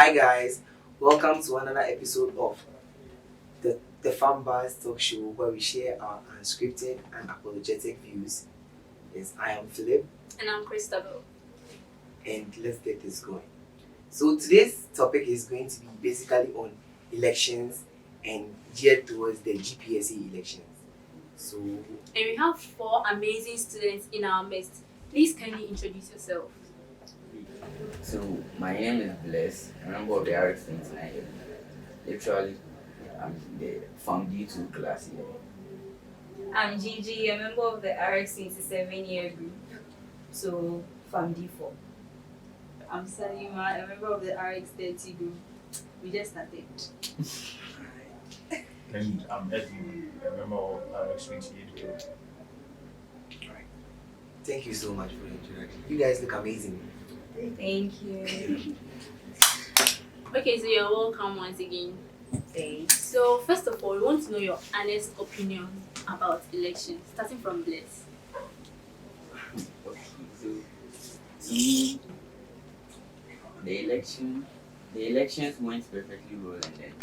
Hi guys, welcome to another episode of the Pharmbuzz talk show where we share our unscripted and apologetic views. Yes, I am Philip And I'm Christabel. and let's get this going. So today's topic is going to be basically on elections and geared towards the GPSA elections. So And we have 4 amazing students in our midst. Please kindly introduce yourself. So my name is Bless, a member of the RX29. Literally, I'm the Pharm D2 class here. I'm Gigi, a member of the RX27 year group, so Pharm D4. I'm Salima, a member of the RX30 group. We just started. And I'm Edmund, a member of RX28. thank you so much for the introduction. You guys look amazing. Thank you. Okay, so you're welcome once again. Thanks. So first of all, we want to know your honest opinion about elections, starting from Bliss. Okay, so to me, the elections went perfectly well, and then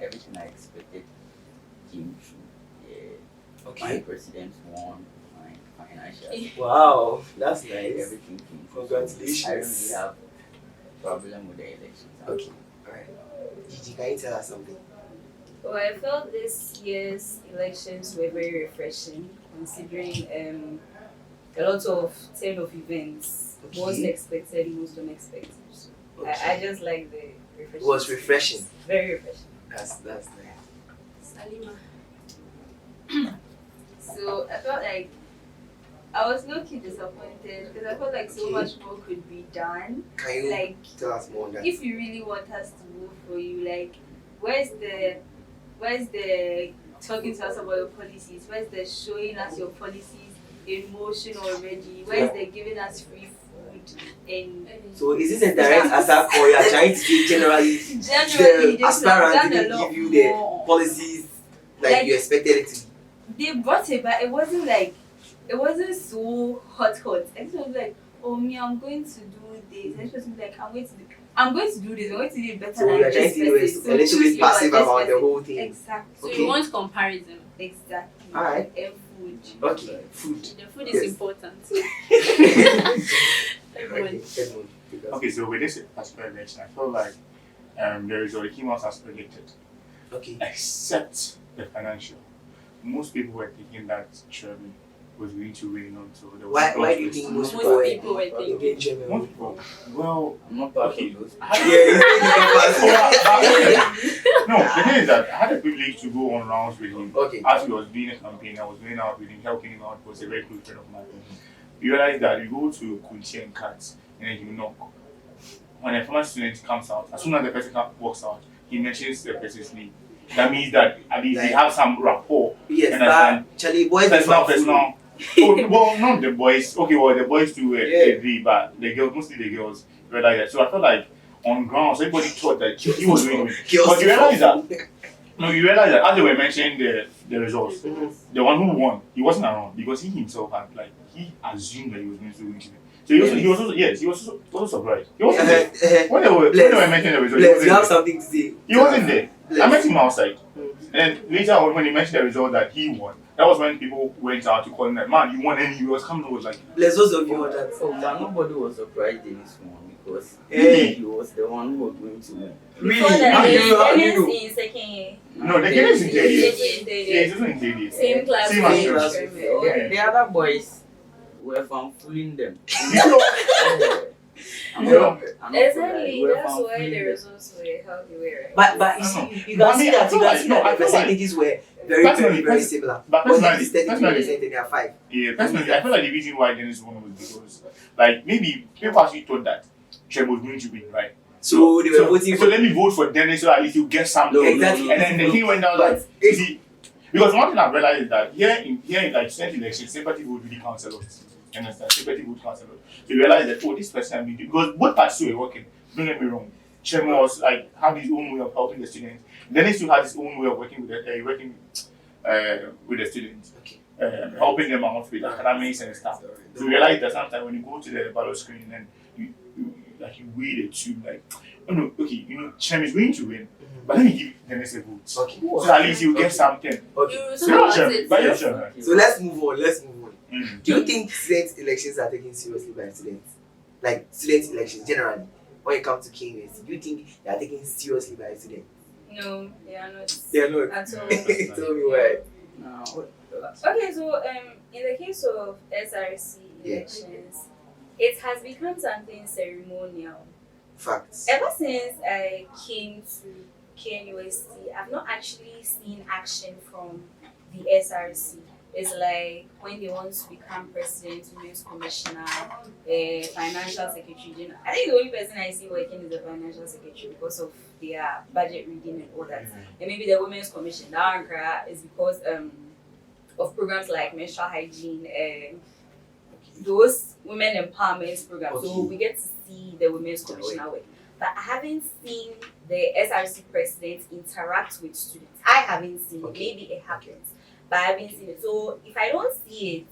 everything I expected came true. Yeah, my Okay. president won, my financial, Wow, that's nice. everything came true. Congratulations. I don't really have problem with the elections. Okay, alright. Gigi, can you tell us something? Well, I felt this year's elections were very refreshing, considering a lot of turn of events, most Okay. expected, most unexpected. So I Okay. just like the refreshing. It was refreshing. Very refreshing. That's nice. Salima. So I felt like I was low-key disappointed because I felt like so Okay. much more could be done. Can you Like, tell us more on that? if you really want us to vote for you, like, where's the talking to us about your policies? Where's the showing us your policies in motion already? Where's the giving us free food? And So is this a direct attack or you are trying to say generally generally, the they could have aspirant done a didn't lot give you the more. policies like Like- you expected it to be? They brought it, but it wasn't like, it wasn't so hot. I just was like, oh me, I'm going to do this. I just was like, I'm going to do this. I'm going to do it better So than you are trying this to be a person. So little choose bit your passive best about the person. whole thing. Exactly. So Okay. you want comparison. Exactly. Alright. And food. Okay, food. The food is Yes. important. Okay, Everyone. Edmund, because- Okay, so with this particular election, I felt like the result came out as predicted, Okay. except the financial. Most people were thinking that Trevor was going to win on, so there was Why a why plot do you twist. think most Most people were people were thinking. thinking Most people, well, I'm not part Okay. of those. Yeah, you think you can no, the thing is that I had the privilege to go on rounds with him. pass. Okay. As he was doing a campaign, I was going out with him, helping him out. He was a very close friend of mine. You realize that you go to Kunti and Cats, and then you knock. When a former student comes out, as soon as the person walks out, he mentions the person's name. That means that at least they have some rapport. Yes, Understand? but Charlie, boys Personal, different food. personal. Oh, well, not the boys. Okay, well, the boys too were Yeah. agree, but the girls, mostly the girls, were like that. So I felt like on grounds, everybody thought that he was winning. Girls But you realize different that food. No, you realize that as they were mentioning the results, the one who won, he wasn't around because he himself had he assumed that he was going to win. So he was also surprised. He wasn't there. When they were mentioning the results, Bless, he you have wasn't there. something to say. He wasn't there. I Bless. met him outside. And later on when he mentioned the result that he won, that was when people went out to call him that man, you won, and he was coming over like Bless, what's your view on that? Oh, but nobody was surprised in this one because Hey. he was the one who was going to win. Really? Before How that, do you- how do you Dennis know? in second year. No, the game is in They- JDS. They- Yeah, it's also in JDS. Same class. Same with as Same yours. as- The, the other boys were from fooling them. I'm Yeah. not- I'm not Exactly, we're that's from why the fooling them. results were how they were. Right? But you I see, know. you But I can see mean, that I you feel can like- see no, that I the feel like- percentages were very Personally, very similar. but But personally- is 33% and they are 5. Yeah, personally, I feel like the reason why Dennis won was because, like, maybe people actually thought that Trevor was going to win, right? So they were voting So for. let me vote for Dennis so at least you get something. No, Exactly. And then the thing went down But like, you see, because one thing I've realized is that here in like Senate elections, sympathy vote really counts a lot. You understand? Sympathy vote counts a lot. So you realize that, oh, this person I mean, because both parties were working. Don't get me wrong. Chairman was like have his own way of helping the students. Dennis still had his own way of working with the students, Okay. helping them out with academics and stuff. So you realize that sometimes when you go to the ballot screen and you weigh the two, like oh no, okay, Chem is going to win, but let me give the next a vote. Okay. So at least you get something. Okay. You So support Chem, it. but you're Chem. So let's move on. Mm. Do you think student elections are taken seriously by students? Like student elections generally, when it comes to Kings, do you think they are taken seriously by students? No, they are not. They are not. At all. Tell me why. No. Okay, so in the case of SRC elections, it has become something ceremonial. Facts. Ever since I came to KNUST, I've not actually seen action from the SRC. It's like when they want to become president, women's commissioner, financial secretary. I think the only person I see working is the financial secretary because of their budget reading and all that. And maybe the women's commission. That one is because of programs like menstrual hygiene and those women empowerment programs. So we get to see the women's commissioner work. But I haven't seen the SRC president interact with students. I haven't seen it. Maybe it happens, but I haven't seen it. So if I don't see it,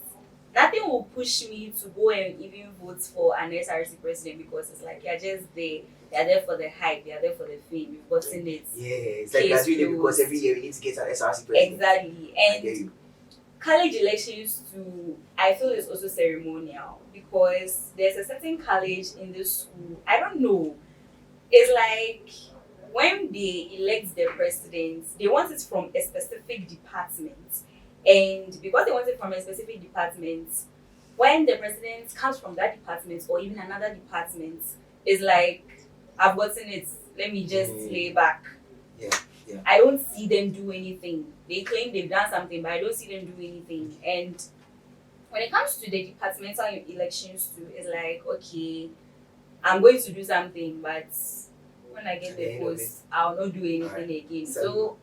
nothing will push me to go and even vote for an SRC president because it's like you're just there. They're there for the hype. They're there for the fame. You've gotten it. Yeah, it's like we're doing it because every year we need to get an SRC president. Exactly. I get And you. college elections too, I feel it's also ceremonial because there's a certain college in the school. I don't know. It's like when they elect their president, they want it from a specific department. And because they want it from a specific department, when the president comes from that department or even another department, it's like, I've gotten it, let me just lay back. Yeah. I don't see them do anything. They claim they've done something, but I don't see them do anything. And when it comes to the departmental elections too, it's like, okay, I'm going to do something, but when I get the post, I'll not do anything again. So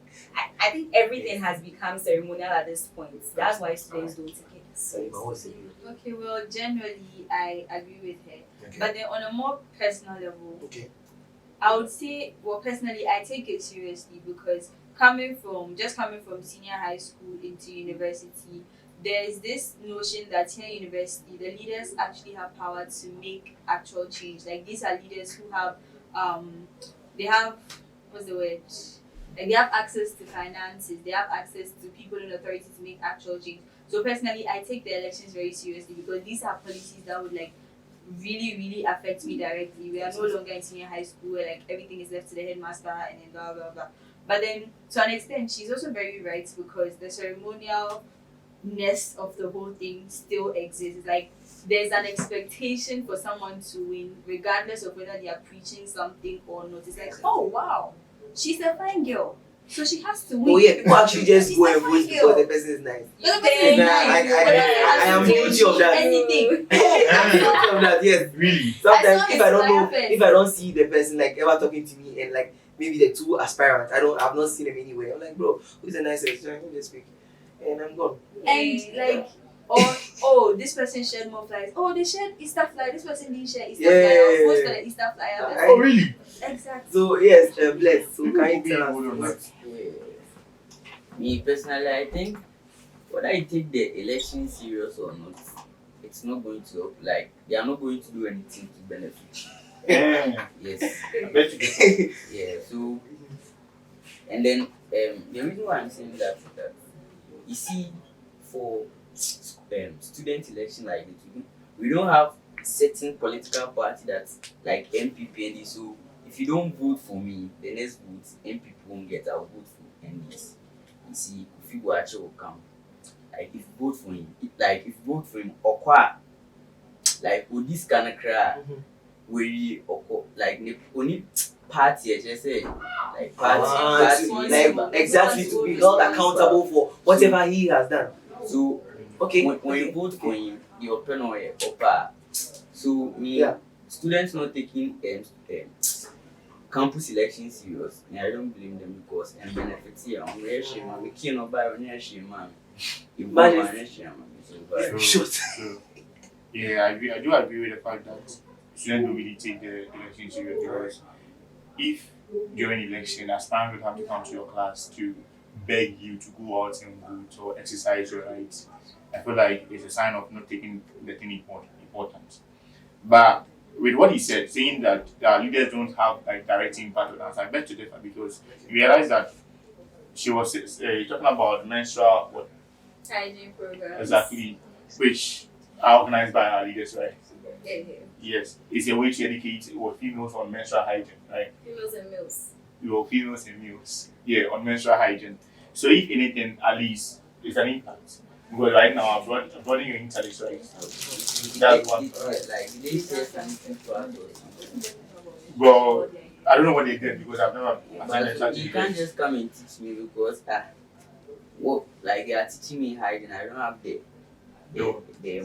I think everything has become ceremonial at this point. That's why students don't take it. Sorry, but what's it? Okay, well, generally, I agree with her. Okay. But then on a more personal level, Okay. I would say, well, personally, I take it seriously because coming from senior high school into university, there is this notion that here at university, the leaders actually have power to make actual change. Like these are leaders who have, they have, what's the word? Like they have access to finances, they have access to people in authority to make actual change. So personally, I take the elections very seriously because these are policies that would like really, really affect me directly. We are no longer in senior high school where like everything is left to the headmaster and then blah blah blah. But then to an extent she's also very right because the ceremonialness of the whole thing still exists. It's like there's an expectation for someone to win regardless of whether they are preaching something or not. It's like, oh wow, she's a fine girl, so she has to win. Oh yeah, people actually just She's go a and fine vote girl. because the person is nice. The person is nice. I am guilty of that. Anything. I'm guilty of that, yes. Really? Sometimes I saw if I don't it know, happen. if I don't see the person like ever talking to me and like maybe the two aspirants, I've not seen them anywhere. I'm like, bro, who's the nicest? So I can just speak. And I'm gone. And like, oh, this person shared more flyers. Oh, they shared Easter flyer. This person didn't share Easter flyer. I'll post for the Easter flyer. Oh, really? Exactly. So yes, bless. So can you tell Hold on, us? Me personally, I think whether I take the election serious or not, it's not going to help. Like they are not going to do anything to benefit. Yeah. Yes. I bet you get Yeah. So, and then the reason why I'm saying that is that you see, for student election like this, we don't have certain political party that's like MPP and so if you don't vote for me, the next vote MPP won't get. I'll vote for NDs. You see, if you actually will come, like if you vote for him, Okwa, like with this kind of cry, we like only party, I just say, like party, like exactly to be held accountable for whatever he has done. So Okay. when you vote for him, you open or upper. So me, students not taking campus election serious. I don't blame them because and benefits here. I'm very shame. We can't buy on your shame, man. You buy on your shame, man. Short. Yeah, I do agree with the fact that students don't really take the election serious because if during election, aspirants will have to come to your class to beg you to go out and vote or exercise your rights. I feel like it's a sign of not taking the thing important. But with what he said, saying that leaders don't have like direct impact on us, I beg to differ because you realize that she was talking about menstrual what Hygiene programs. exactly, which are organized by our leaders, right? Yeah. Yes, it's a way to educate females on menstrual hygiene, right? Females and males. Females and males, yeah, on menstrual hygiene. So if anything, at least it's an impact. Because right now, I'm running your intellect, right? That's one. Like, they say something to us or something. But I don't know what they did because I've never attended But such you can't events. just come and teach me because like they are teaching me hiding. I don't have the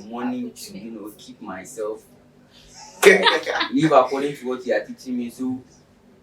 money to keep myself live according to what you are teaching me. So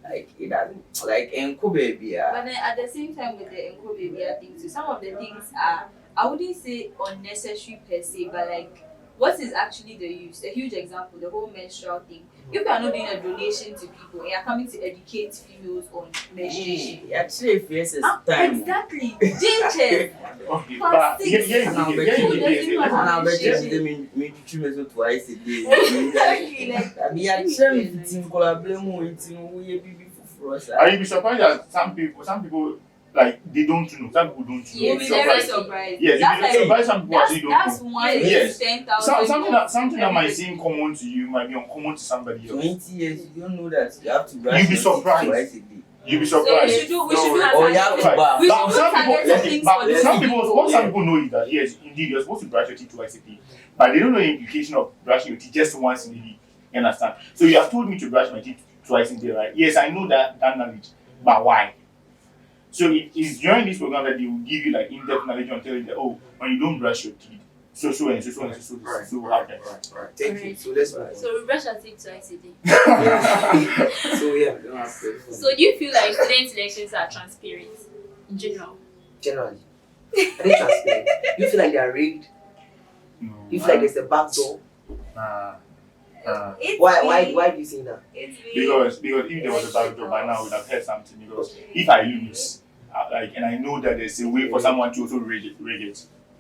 like it doesn't like enko baby. But then at the same time with the Enko baby, I think too, some of the things are, I wouldn't say unnecessary per se, but like, what is actually the use? A huge example, the whole menstrual thing. If you are not doing a donation to people and you are coming to educate females on menstruation. Actually, if yes, it's time. Exactly. Ginger. Okay, but And I'll bet Who you, doesn't know and how I'll to bet you shake they mean to me so twice a day. Exactly. Like, I mean, actually, it's in collaboration with we be for us. are you be surprised that some people like they don't know. Some people don't know. you'll You'll be be very surprised. surprised. Yes, That's you'll be like, surprised. Some people actually don't that's know. one Yes. 10,000. Something that might seem common to you might be uncommon to somebody else. 20 years, you don't know that you have to brush You'll be your teeth surprised. twice a day. You'll be So surprised. we should do Or you have to bath. We But should some people, target things but for the some people, what some Yeah. people know is that yes, indeed, you're supposed to brush your teeth twice a day, but they don't know the implication of brushing your teeth just once in a day. You understand? So you have told me to brush my teeth twice a day, right? Yes, I know that knowledge, but why? So it is during this program that they will give you like in-depth knowledge and tell you that when you don't brush your teeth, so this will happen. Right. Thank you. So let's move on. So we brush our teeth twice a day. So yeah, You don't have to. So do you feel like student elections are transparent in general? generally, are they transparent? You feel like they are rigged? No. You feel like there's a back door? It's Why do you say that? It's Because if there was a back door by now, I would have heard something. Because if I lose, and I know that there's a way for someone to also rig it,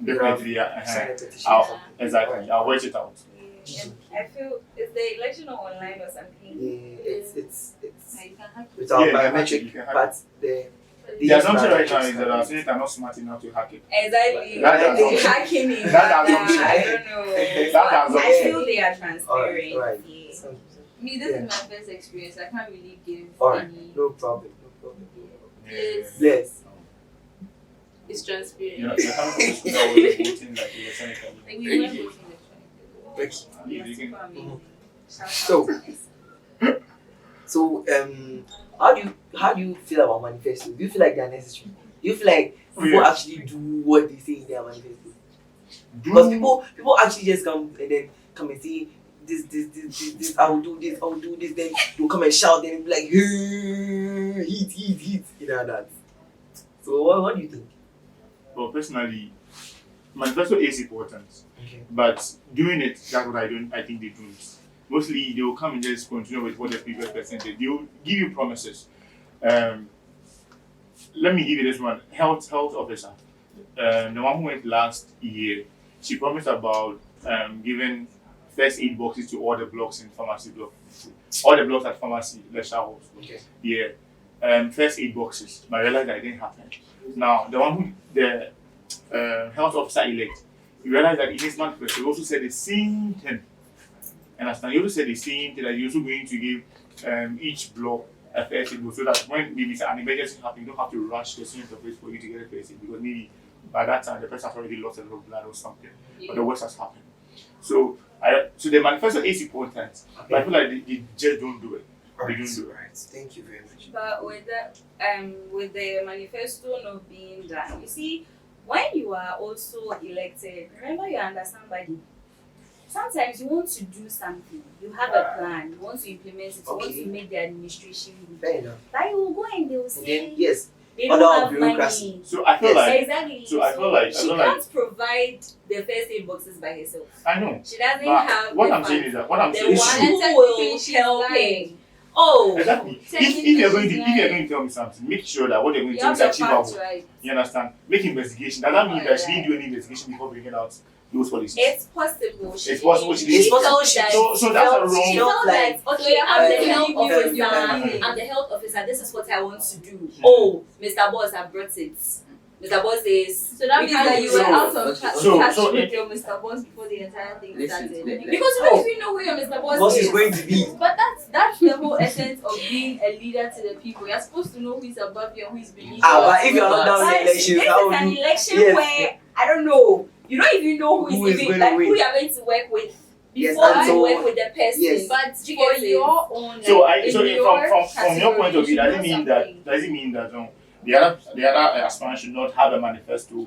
definitely, Sign a petition. I'll work it out. And I feel is the election online or something? Yeah, it's You can hack it. with our Yeah, biometric, you can hack but the The assumption right now is that our students are not smart enough to hack it. Exactly. That's assumption. Hacking it. That's assumption. I don't know. That's I assumption. feel they are transparent. Alright. Yeah. Me, this is my first experience. I can't really give Alright, any. no problem. Yes. Bless. It's transparent. You know, you're coming from a school that was voting like electronically. Like, we were voting electronically. You can- Super amazing. So, how do you feel about manifestos? Do you feel like they are necessary? Do you feel like people Yeah. actually do what they say in their manifesto? Because people actually just come and say this, I will do this, then they'll come and shout and be like, hey, heat, you know that. So what do you think? Well, personally, manifesto is important, Okay. but doing it, that's what I think they do it. Mostly, they will come and just continue with what the previous person did. They will give you promises. Let me give you this one. Health officer. The one who went last year, she promised about giving first aid boxes to all the blocks in pharmacy block. All the blocks at pharmacy, lecture halls. Okay. Yeah. First aid boxes. But I realized that it didn't happen. Now, the health officer elect, you realize that in this manifesto, he also said the same thing. Understand? He also said the same thing that you're also going to give each block a first aid box so that when maybe an emergency happens, you don't have to rush the student of for you to get a first aid because maybe by that time the person has already lost a lot of blood or something, or the worst has happened. So the manifesto is important, but I feel like they just don't do it. They don't do it. Alright. Thank you very much. But with the manifesto not being done, you see, when you are also elected, remember you are under somebody. Sometimes you want to do something, you have a plan, you want to implement it, you want Okay. to make the administration good. Fair enough. But you will go and they will And say then yes, they other don't have bureaucracy. money. So I feel Yes. like Exactly. So I feel like- she can't provide the first aid boxes by herself. I know. She doesn't But have what the I'm saying funds. is that what I'm The saying is one true. who will help him. Oh, Exactly. If Technically, you're going to she's if you're going to tell me something, make sure that what you're going to You tell have me is your facts achievable. right. You understand? Make investigation. That means that she didn't do any investigation before bringing it out. those policies. It's possible. It's possible she It's did. possible she So that's a She wrong. felt like, So okay, you I'm have the to health help you with officer. that. I'm the health officer. This is what I want to do. Oh, Mr. Boss, I brought it. Mr. Boss says. So that we means can't that do you were so. out of touch So with it- your Mr. Boss before the entire thing Listen, started. Because you don't even know who your Mr. Boss Boss is. is going to be. But that's the whole essence of being a leader to the people. You're supposed to know who is above you and who is beneath you. But if you're not down But in this elections, is how an would you? election Yes. where I don't know. You don't even know Who who is is going even to like win? who you're going to work with Yes, before and you so- work with the person. Yes. But Do you for get it? your own, like, So in from your point of view, does it mean that something. the other aspirant should not have a manifesto?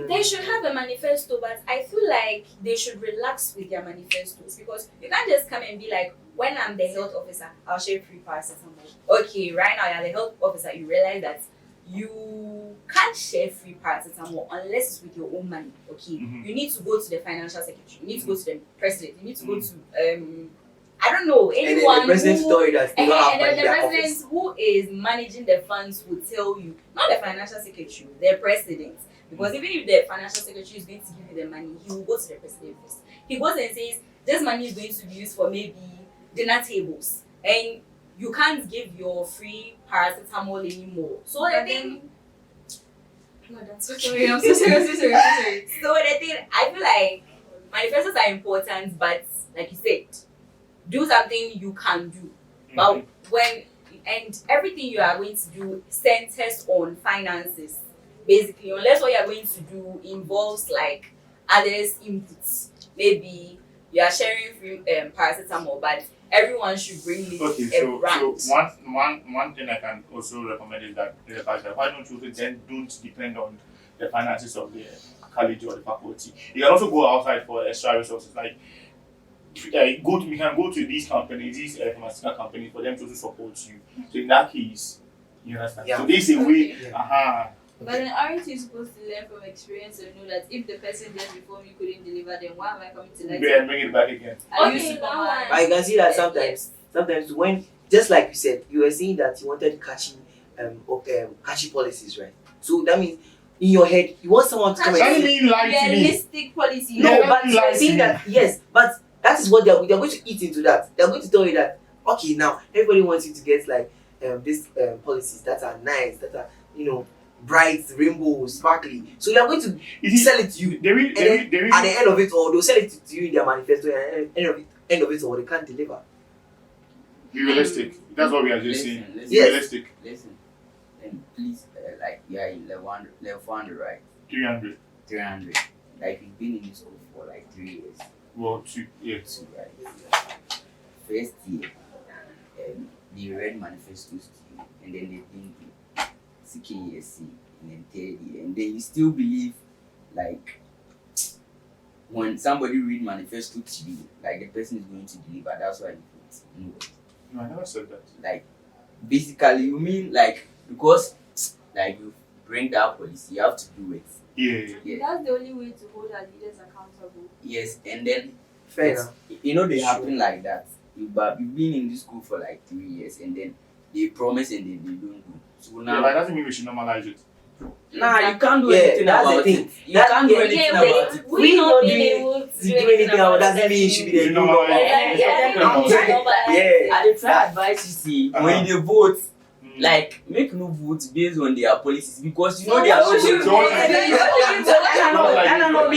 They should have a manifesto, but I feel like they should relax with their manifestos because you can't just come and be like, when I'm the health officer, I'll share free paracetamol. Okay, right now you're the health officer, you realize that you can't share free paracetamol unless it's with your own money. Okay, Mhm. you need to go to the financial secretary, you need to go to the president, you need to go to I don't know, And then anyone the president who told you that they don't have and money then in the their president office. who is managing the funds will tell you, not the financial secretary, the president. Because even if the financial secretary is going to give you the money, he will go to the president first. He goes and says, this money is going to be used for maybe dinner tables. And you can't give your free paracetamol anymore. So the thing, No, that's okay. I'm so sorry. I'm so sorry. I'm so sorry. so the thing, I feel like manifestos are important, but like you said, do something you can do. But when and everything you are going to do centers on finances, basically, unless what you are going to do involves like others' inputs. Maybe you are sharing free paracetamol, but everyone should bring it Okay, a so brand. one thing I can also recommend is that the fact that why don't you then don't depend on the finances of the college or the faculty. You can also go outside for extra resources. Like you can go to these companies, these pharmaceutical companies, for them to support you. So in that case, you understand. Yeah. So this is a way. Yeah. But then aren't you supposed to learn from experience and know that if the person just before me couldn't deliver, then why am I coming to like Bring it back again. Are you Okay, Superman? that But you can see that sometimes when, just like you said, you were saying that you wanted catchy policies, right? So that means in your head you want someone to come and Doesn't say, mean lie to me. Realistic policy. Yeah, no, that but means you are lie to saying me. that yes, but that is what they're going to eat into that. They're going to tell you that okay, now everybody wants you to get like these policies that are nice, that are bright, rainbow, sparkly. So they are going to You see, sell it to you. there is At the end of it, or they'll sell it to you in their manifesto, and end of it, or they can't deliver. be realistic. That's what we are just saying. Listen, Be Yes. realistic. Listen, then please, like you are in level 100, right? 300. 300. Like you've been in this school for like 3 years. Well, 2 years. Two, right? First year, they read manifestos to you, and then they didn't do. Second year, C, and then third year, and then you still believe, like, when somebody read manifesto to you, like the person is going to deliver. That's why you put no. No, I never said that. Like, basically, you mean like because like you bring that policy, you have to do it. Yeah. Yeah. That's the only way to hold our leaders accountable. Yes, and then Fair it's- enough. they Sure. happen like that. You've been in this school for like 3 years, and then they promise and then they don't do. So Yeah, now, but that doesn't mean we should normalize it. nah, you can't do Yeah, anything that's the about thing. it. You can't do Yeah, anything Yeah, about it. We not being doing- able to To do anything about doesn't mean you should be You there. know, No, Yeah, I dey try advise you see when you dey vote, Mm. like make no vote based on their policies because you know So they are what should so you Don't- vote? I don't know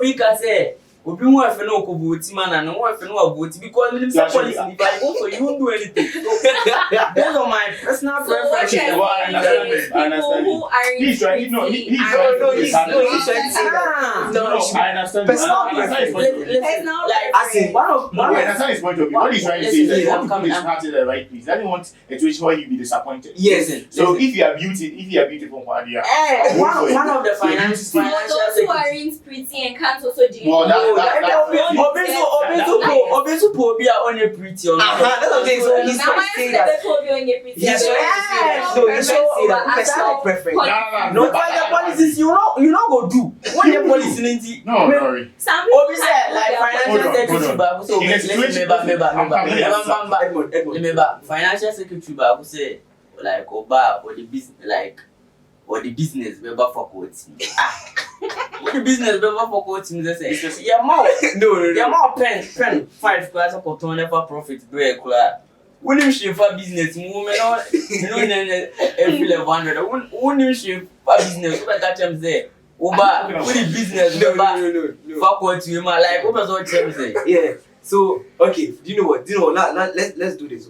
bí kasẹ obi wọn ẹfẹ náà kò vote ma na wọn ẹfẹ náà wà vote because mi say policy if I vote for you won't do anything so based on my personal So what preference. you're Well, I saying understand is it. I understand people who aren't He's trying. No, he's pretty trying are- to he's trying to say that. No, No, I understand. Personal I understand his point of view. Personal Like As in, one of No, I understand his point of view. What he's trying to say is that he wants to put his Listen, heart in the right place. He doesn't want a situation where he'll be disappointed. Yes. So if you are beautiful, what they are. one of the For financial those who aren't pretty and can't also deliver. Well, obi po obi a onye pretty or not. That's what I'm saying. So he's Now, trying why to say is that. the people doing it pretty? He's trying to say that. No, he's trying to say that personal preference. No, but the policies you not go do. When the policy ninety. No, sorry. Some people Obi say like Hold financial on, secretary hold on. baako say In a let's situation- remember financial secretary baako say like oba or the business like or the business we ever fuck with me. What the business we ever fuck with me? They say, yeah, more. Yeah, more pen 5 class of cotton never profit break. When you share for business, woman, every level 100. When you share for business, what that term say? Oba, what the business? No. Fuck what you man like. What does what term say? Yeah. So okay, do you know what? Now let's do this.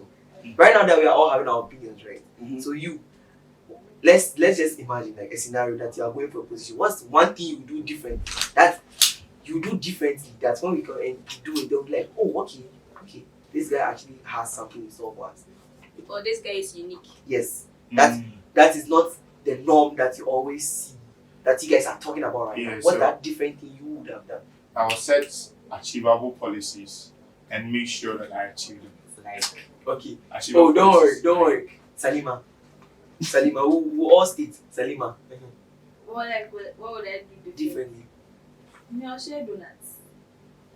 Right now that we are all having our opinions, right? Mm-hmm. So let's just imagine like a scenario that you are going for a position. What's one thing you do different that you do differently? That's when we come and do it. They'll be like, oh, okay, this guy actually has something in store for us. Or this guy is unique. Yes, that is not the norm that you always see. That you guys are talking about right now. What's so that different thing you would have done? I will set achievable policies and make sure that I achieve them. Like, Okay. Achievable Oh, policies. don't worry. Salima, who all state Salima What would I do differently. I'll share donuts.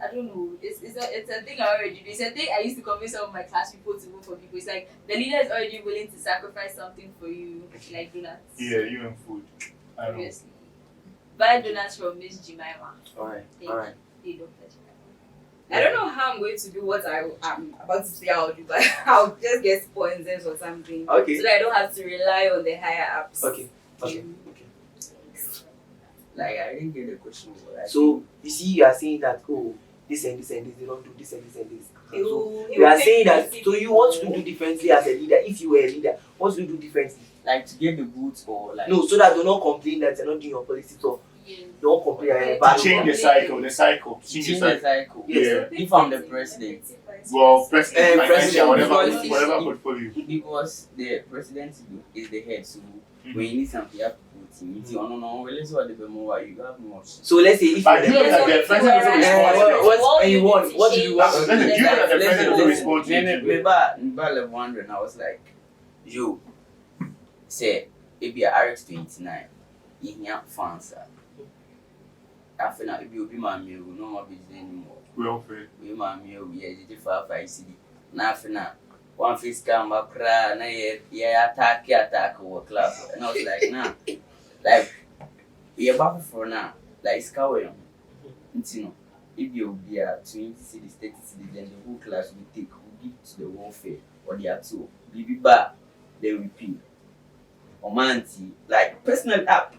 I don't know. It's a thing I already do. It's a thing I used to convince some of my class people to vote for people. It's like the leader is already willing to sacrifice something for you, like donuts. Yeah, you and food. I know. Obviously. Buy donuts from Miss Jemima. Alright. They Dr. Jemima. I don't know how I'm going to do what I'm about to say I'll do, but I'll just get sponsors or something. Okay. So that I don't have to rely on the higher ups. Okay. like I didn't get the question. So you see, you are saying that this and this and this, they don't do this and this and this. So You you are saying that so you want to do differently as a leader. If you were a leader, what do you do differently? like to get the goods or like No, so that you don't complain that you're not doing your policy. So don't complain. To change the cycle. change the cycle. Yeah. If I'm the president, Well, president, president, whatever portfolio. because the president is the head, so when you need something, you have to put him. It's on no, let's what the more you have more. So let's say if But do you you know that the president is responsible? and you want, what do you want? Do you know that the president will respond to Me you? level 100, I was like, yo, say, it be a RX29, you have fans. After that, it be my meal, no more business anymore. Welfare. We my meal, yeah, it's 5 CD. Now, after that, one face camera, cry, na yeah, attack our class. And I was like, nah, like, we are back for now, like, Skaway. You know, if you be a 20 cities, 30 cities, then the whole class will take, will give to the welfare or the two. Be back, they will pay. Or manti, like personal app,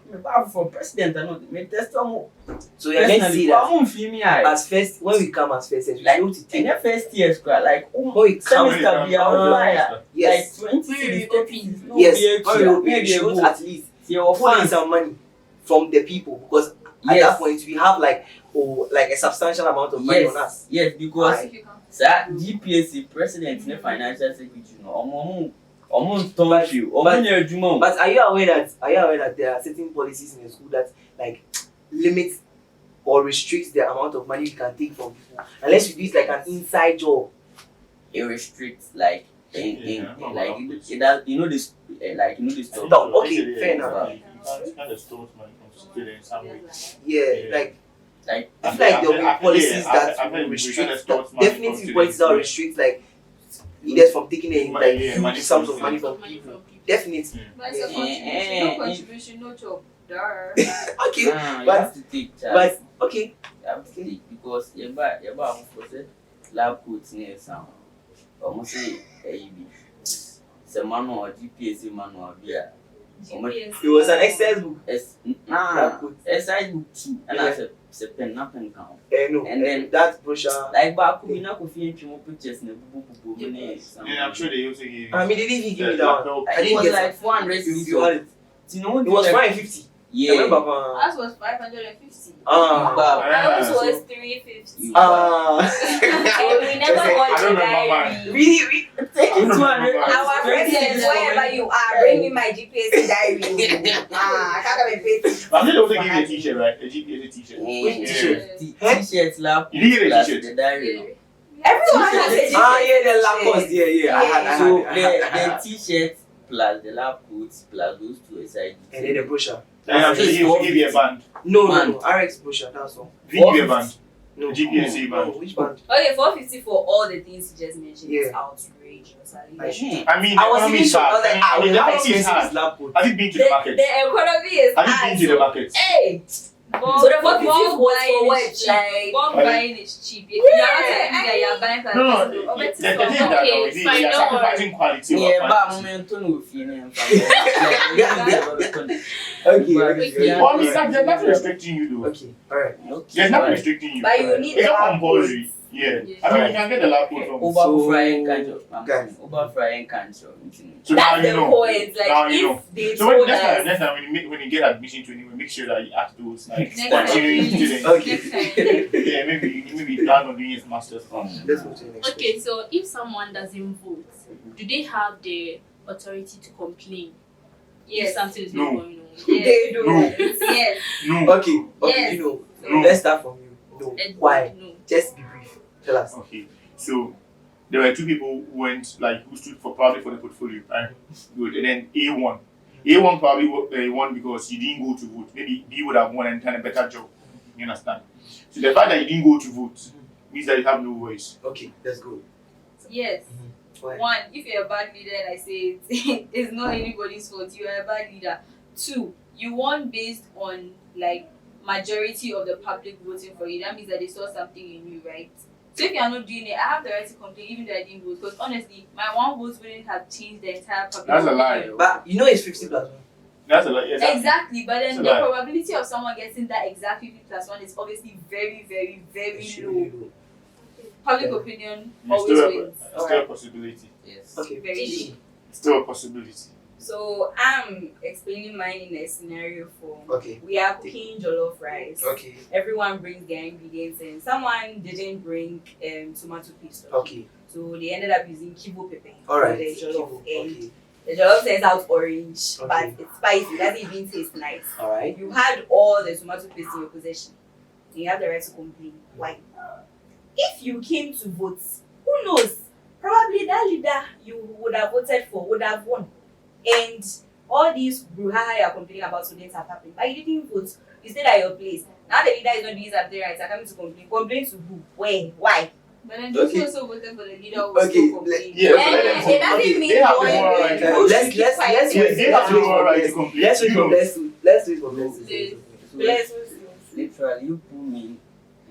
for president and not me test more. So you're going to see that as as first when we come as first, we like should take in the first year school, like when we come. semester be outlier. Yes. Like 20 cities, 30 cities, no Yes, be a we should at least your put in fans. some money from the people because at Yes. that point we have like a substantial amount of money on us. Yes, because Aye. that GPSC president, the financial secretary, almost don't you. But are you aware that there are certain policies in the school that like limit or restricts the amount of money you can take from people unless you do it like an inside job? It restricts like this stuff. No, okay, fair enough. You can't extort money from students some way. Yeah, like Like I feel like there will be policies that will restrict definitely policies that will restrict like leaders from taking a huge sums of money from people. Definitely. But it's a contribution. No contribution, no job. Duh. Okay. you But have to take charge. but okay. You have to take because you buy lab coats near some. Almost say it's a manual GPSC manual here. It was an exercise book. Lab coat. SI book too. And I said pen nothing count. No. And then that brochure. like back we not could feel more pictures in the book. Yeah, I'm sure they also give you. I mean, they didn't even give me that one. I It didn't was get like it. 400 You had it. You know, It was 550. yeah. I remember. Ours was 550. Ours was 350. And we never I got don't the remember diary. Really? Take it 200. Our president, wherever you are, bring me my GPS diary. I can't be paid. I'm just also giving you a t-shirt, right? A GPS t-shirt. Which Yeah. t-shirt? T-shirts, lap. You didn't get a plus t-shirt? the diary. Everyone has a GPS. Yeah, the Lacoste. Yeah. I had So it. the t-shirt plus the lab coats plus those two aside. And then the brochure. I'm sure they give you a band. No. RX brochure. That's all. They give you a band. No. GPSA No, band. which band? Okay, 450 for all the things you just mentioned is Yeah. outrageous. At Like, least. I mean, I was economy even is shocked. I hard. was like, I mean, the how economy is expensive is hard. lab coat? Have you been to the market? The economy is Have you hard, been to the so- market? Hey! Bulk- So the 450 bulk was buying for what? is cheap. Like, Bulk Pardon? buying is cheap. If you're not telling me Yeah, that you're buying for No, no. a The person, thing is that Okay, we fine, are don't sacrificing quality over Yeah, but quantity. momentum will feel him. Okay. Okay. Well, there's nothing restricting you though. Okay. Alright. There's nothing restricting you. but you need It's a not lab compulsory. Yeah. I mean, you can get the lab coat from. Over frying cancer. guys. Over frying cancer. So That's now you the know. point. Like, Now you know. if they So when, told next time, us, next time when you get admission to anywhere, make sure that you ask those like Next time, continuing please. students. Okay. Next time. Yeah, maybe plan on doing his masters. Let's move to the next Okay, so if someone doesn't vote, do they have the authority to complain if Yes. something is No. not going on? Yes. they do. No. Yes. No. question. Okay, Yes. you know. No. Let's start from you. No. Edward, Why? No. Just be brief. Tell us. Okay. So there were two people who went who stood for probably for the portfolio, right? Good. And then A1. A1 probably won because you didn't go to vote. Maybe B would have won and done a better job. You understand? So the fact that you didn't go to vote means that you have no voice. Okay, let's go. Yes. Why? One, if you're a bad leader and I say it's not anybody's fault, you are a bad leader. Two, you won based on like majority of the public voting for you. That means that they saw something in you, right? So if you are not doing it, I have the right to complain even though I didn't vote. Because honestly, my one vote wouldn't have changed the entire public. That's a lie. opinion. But you know it's 50 plus 1. That's a lot. Yes, Exactly, but then So the like- probability of someone getting that exact 50 plus 1 is obviously very, very, very It's low. really low. Public Yeah. opinion It's always still, wins. it's still a possibility. Yes. Okay. Very Gigi. low. It's still a possibility. So I'm explaining mine in a scenario form. Okay. We are cooking jollof rice. Okay. Everyone brings their ingredients in. Someone didn't bring tomato paste. Okay. So they ended up using kibo pepper Alright. for the jollof. And Okay. the jollof turns out orange, but Okay. it's spicy. It doesn't even taste nice. Alright. You had all the tomato paste in your possession. You have the right to complain. Why? If you came to vote, who knows? Probably that leader you would have voted for would have won. And all these brouhaha you're complaining about wouldn't have happened. But you didn't vote. You stayed at your place. Now the leader is not doing something right. You're coming to complain. Complain to who? Where? Why? But then those Okay. who also voted for the leader who Okay, still complain. Yeah, And let them it vote. doesn't Okay, mean they have the going moral there. right. You should Let's keep quiet. wait. They have the moral right to Let's complain. wait You for know. let's wait for Bless to say The- something. Bless. Literally, you put me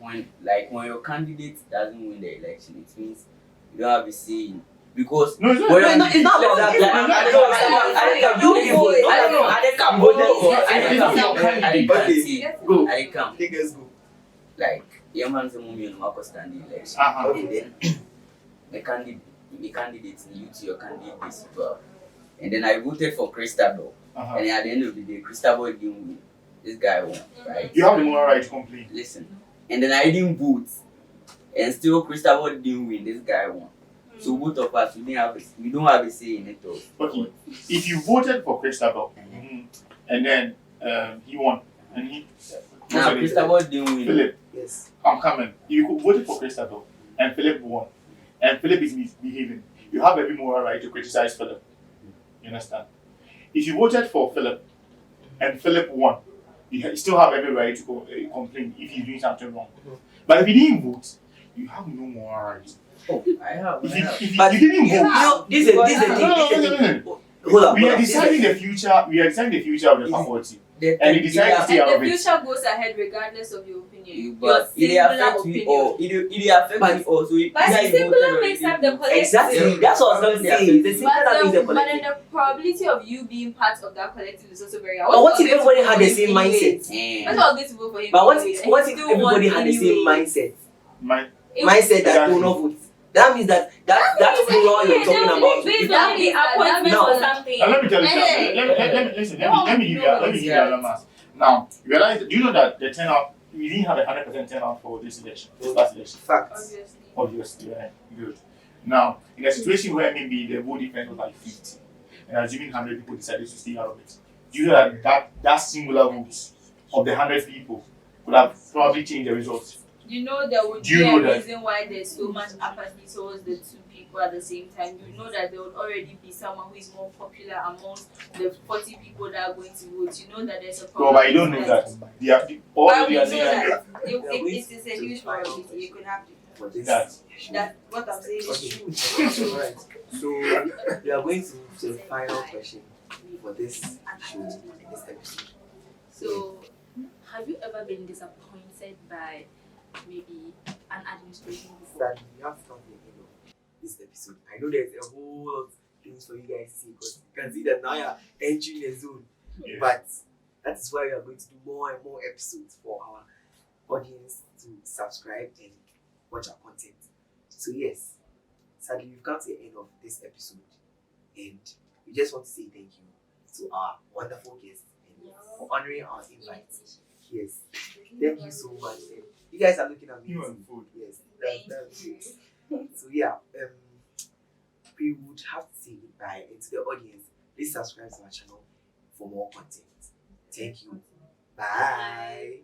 when your candidate doesn't win the election, it means you don't have a say in because No, it's not. Well, No, it's not like that. Like, I don't understand. You people, I don't know. I can't vote for. I can't Okay. see. Go. I can't. Take us go. Like your man's a movie on Marco stand the election. Uh-huh. And then the candidates you to your candidate as well. And then I voted for Christabel. Uh-huh. And then at the end of the day, Christabel didn't win. This guy won, right? You have the moral right to complain. Listen. And then I didn't vote. And still Christabel didn't win. This guy won. So both of us we don't have a say in it all. Okay. If you voted for Christabel, and then he won, and he Now Christabel didn't win. Philip, Yes. I'm coming. You voted for Christabel, and Philip won, and Philip is misbehaving. You have every moral right to criticize Philip. You understand? If you voted for Philip, and Philip won, you still have every right to complain if he's doing something wrong. But if you didn't vote, you have no moral right. Oh, I have. If But you didn't vote, You know, this is the thing. Hold up. we are deciding the future. We are deciding the future of the faculty, and you decide to stay out And of the it. future goes ahead regardless of your opinion. But your it singular affects me opinion. all. It affects me also. But the singular makes up the collective. Exactly. That's what I was gonna say. The single that is the But then collective. the probability of you being part of that collective is also very high. But what if everybody had the same mindset? That's why I was going to vote for him. But what anyways, if and what he if still won everybody had the same anyway. mindset? My Mindset that Exactly. do not vote. That means that law you're talking about. Based on the appointment No. or something. Now let me tell you something. Hey. Let me give you a mass. Now, you realize, do you know that the turnout, we didn't have 100% turnout for this election, this last election? Facts. Obviously. Obviously, right? Good. Now, in a situation where maybe the vote difference was like 50, and assuming 100 people decided to stay out of it, do you know that that singular vote of the 100 people would have probably changed the results? You know there would Do you be know a that- reason why there's so much apathy towards the two people at the same time. You know that there would already be someone who is more popular amongst the 40 people that are going to vote. You know that there's a No, problem. but you don't know that. They are, all Why they would are you know saying that? We are going It is a to huge final probability. It could happen. for this. That. That's what I'm saying is true. Okay. Alright. So we are going to the final question for this show, this episode. So, have you ever been disappointed by maybe an administration before? Sadly, we have come to the end of this episode. I know there's a whole lot of things for you guys to see because you can see that now you're entering the zone. Yeah. But that is why we are going to do more and more episodes for our audience to subscribe and watch our content. So yes, sadly we've come to the end of this episode and we just want to say thank you to our wonderful guests and for honoring our invite. Yes, thank you so much. And you guys are looking at me. You and food. Yes, that's great. So yeah, we would have to say goodbye and to the audience. Please subscribe to our channel for more content. Thank you. Bye.